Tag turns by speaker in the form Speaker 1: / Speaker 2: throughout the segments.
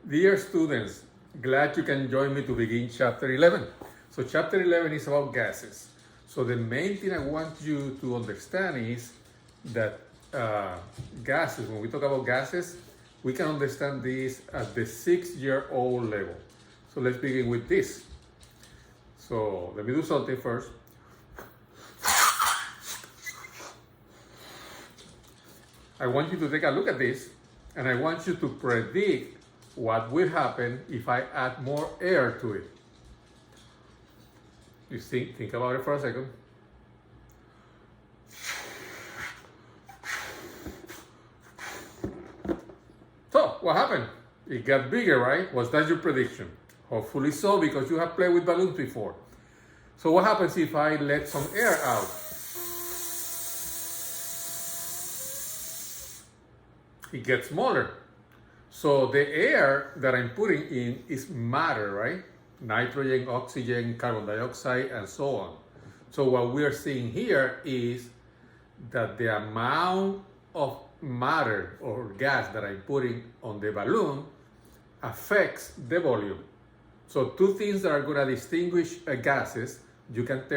Speaker 1: Dear students, glad you can join me to begin chapter 11. So chapter 11 is about gases. So the main thing I want you to understand is that gases, when we talk about gases, we can understand this at the 6-year-old level. So let's begin with this. So let me do something first. I want you to take a look at this, and I want you to predict what will happen if I add more air to it. You think about it for a second. So, what happened? It got bigger, right? Was that your prediction? Hopefully so, because you have played with balloons before. So what happens if I let some air out? It gets smaller. So the air that I'm putting in is matter, right? Nitrogen, oxygen, carbon dioxide, and so on. So what we are seeing here is that the amount of matter or gas that I'm putting on the balloon affects the volume. So two things that are going to distinguish gases. You can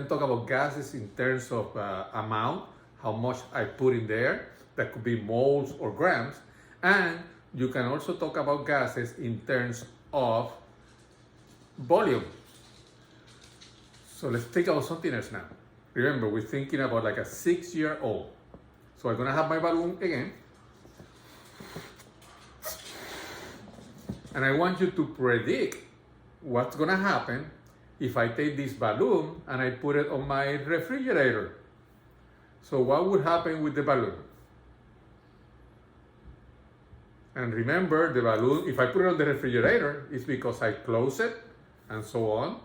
Speaker 1: talk about gases in terms of amount, how much I put in there. That could be moles or grams. And you can also talk about gases in terms of volume. So let's think about something else now. Remember, we're thinking about like a 6-year-old. So I'm gonna have my balloon again. And I want you to predict what's gonna happen if I take this balloon and I put it on my refrigerator. So what would happen with the balloon? And remember, the balloon, if I put it on the refrigerator, it's because I close it and so on.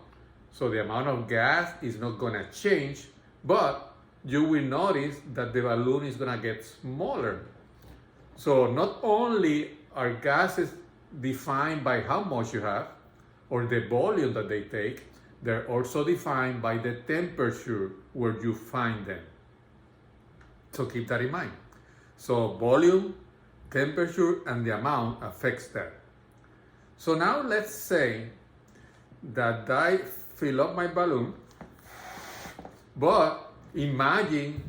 Speaker 1: So the amount of gas is not gonna change, but you will notice that the balloon is gonna get smaller. So not only are gases defined by how much you have or the volume that they take, they're also defined by the temperature where you find them. So keep that in mind. So volume, temperature, and the amount affects that. So now let's say that I fill up my balloon, but imagine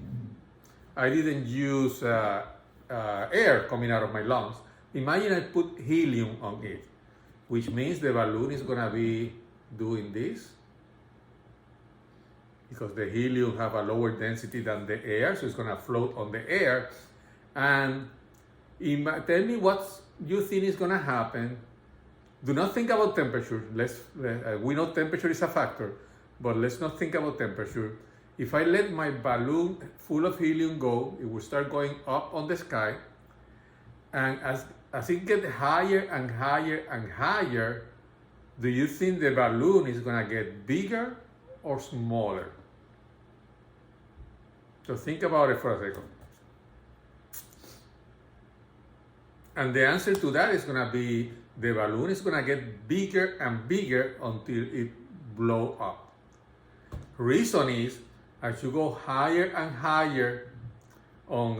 Speaker 1: I didn't use air coming out of my lungs. Imagine I put helium on it, which means the balloon is gonna be doing this, because the helium have a lower density than the air, so it's gonna float on the air. And tell me what you think is gonna happen. Do not think about temperature. We know temperature is a factor, but let's not think about temperature. If I let my balloon full of helium go, it will start going up on the sky, and as it gets higher and higher and higher, do you think the balloon is gonna get bigger or smaller? So think about it for a second. And the answer to that is gonna be the balloon is gonna get bigger and bigger until it blow up. Reason is, as you go higher and higher on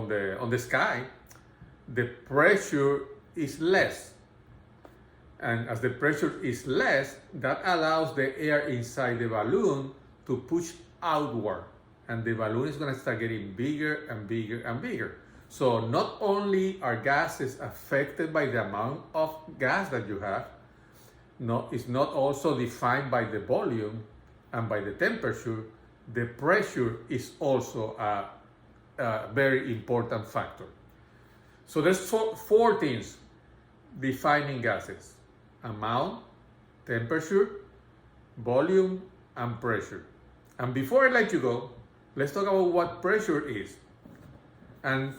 Speaker 1: the sky, the pressure is less. And as the pressure is less, that allows the air inside the balloon to push outward. And the balloon is going to start getting bigger and bigger and bigger. So not only are gases affected by the amount of gas that you have, it's not also defined by the volume and by the temperature. The pressure is also a very important factor. So there's four things defining gases: amount, temperature, volume, and pressure. And before I let you go, let's talk about what pressure is. And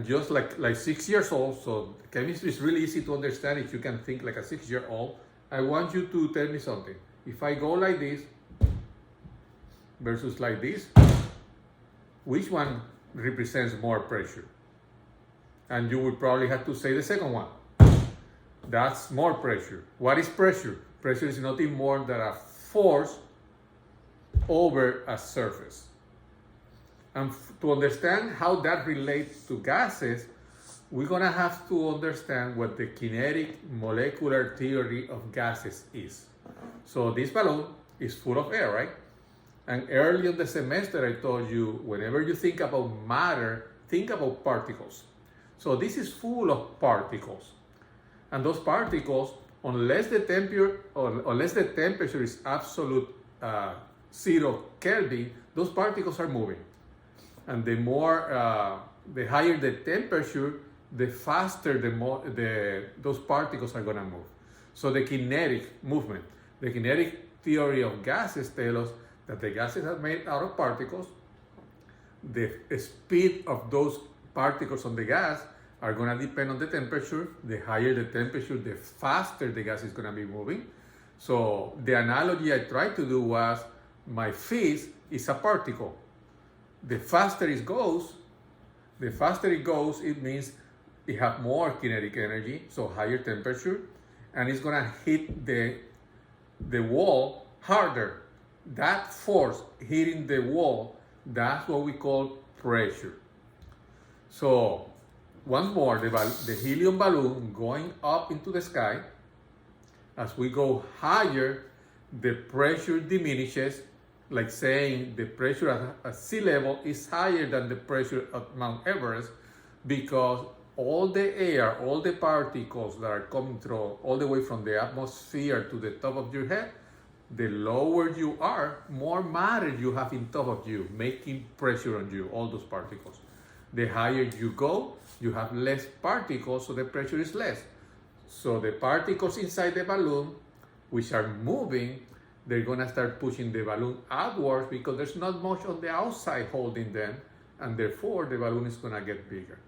Speaker 1: just like 6 years old, so chemistry is really easy to understand if you can think like a 6-year-old. I want you to tell me something. If I go like this versus like this, which one represents more pressure? And you would probably have to say the second one. That's more pressure. What is pressure? Pressure is nothing more than a force over a surface. And to understand how that relates to gases, we're gonna have to understand what the kinetic molecular theory of gases is. So this balloon is full of air, right? And early in the semester, I told you, whenever you think about matter, think about particles. So this is full of particles. And those particles, unless the temperature is absolute 0 Kelvin, those particles are moving. And the higher the temperature, the faster those particles are gonna move. So the kinetic movement, the kinetic theory of gases tell us that the gases are made out of particles. The speed of those particles on the gas are gonna depend on the temperature. The higher the temperature, the faster the gas is gonna be moving. So the analogy I tried to do was my fist is a particle. The faster it goes, it means it has more kinetic energy, so higher temperature, and it's gonna hit the wall harder. That force hitting the wall, that's what we call pressure. So once more, the helium balloon going up into the sky. As we go higher, the pressure diminishes, like saying the pressure at sea level is higher than the pressure at Mount Everest, because all the air, all the particles that are coming through all the way from the atmosphere to the top of your head, the lower you are, more matter you have in top of you, making pressure on you, all those particles. The higher you go, you have less particles, so the pressure is less. So the particles inside the balloon, which are moving, they're gonna start pushing the balloon outwards because there's not much on the outside holding them, and therefore the balloon is gonna get bigger.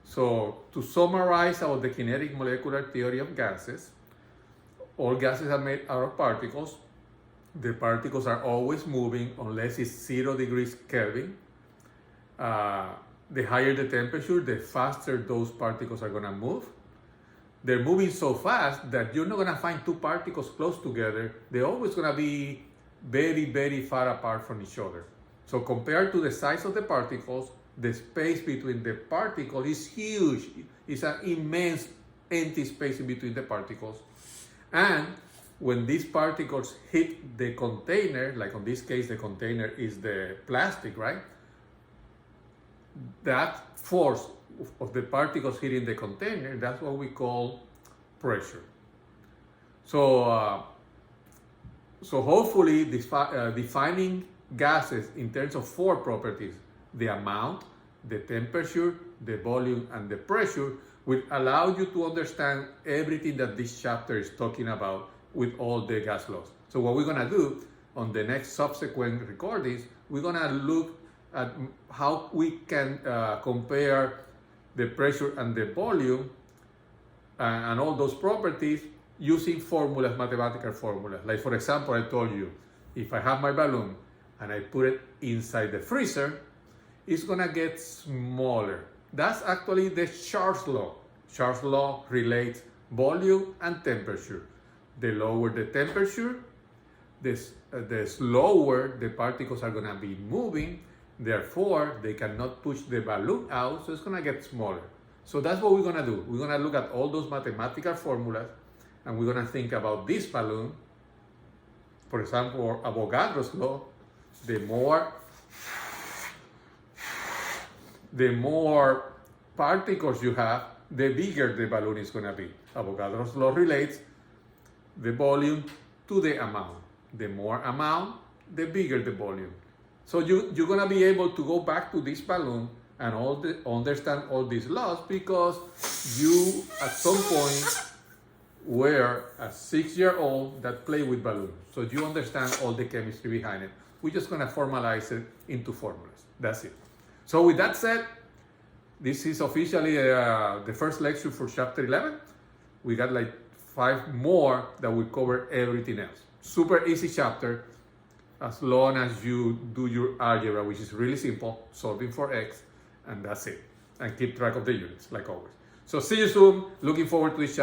Speaker 1: So to summarize about the kinetic molecular theory of gases, all gases are made out of particles. The particles are always moving unless it's 0 degrees Kelvin. The higher the temperature, the faster those particles are gonna move. They're moving so fast that you're not gonna find two particles close together. They're always gonna be very, very far apart from each other. So compared to the size of the particles, the space between the particles is huge. It's an immense empty space in between the particles. And when these particles hit the container, like in this case, the container is the plastic, right? That force of the particles hitting the container, that's what we call pressure. So, hopefully defining gases in terms of 4 properties, the amount, the temperature, the volume, and the pressure, will allow you to understand everything that this chapter is talking about with all the gas laws. So what we're gonna do on the next subsequent recordings, we're gonna look at how we can compare the pressure and the volume and all those properties using formulas, mathematical formulas. Like for example, I told you, if I have my balloon and I put it inside the freezer, it's gonna get smaller. That's actually the Charles law. Charles law relates volume and temperature. The lower the temperature, the slower the particles are gonna be moving. Therefore, they cannot push the balloon out, so it's gonna get smaller. So that's what we're gonna do. We're gonna look at all those mathematical formulas, and we're gonna think about this balloon. For example, Avogadro's law, the more particles you have, the bigger the balloon is gonna be. Avogadro's law relates the volume to the amount. The more amount, the bigger the volume. So you're gonna be able to go back to this balloon and understand all these laws because you at some point were a 6-year-old that played with balloons. So you understand all the chemistry behind it. We're just gonna formalize it into formulas. That's it. So with that said, this is officially the first lecture for chapter 11. We got like 5 more that will cover everything else. Super easy chapter as long as you do your algebra, which is really simple, solving for x, and that's it. And keep track of the units, like always. So see you soon. Looking forward to this chapter.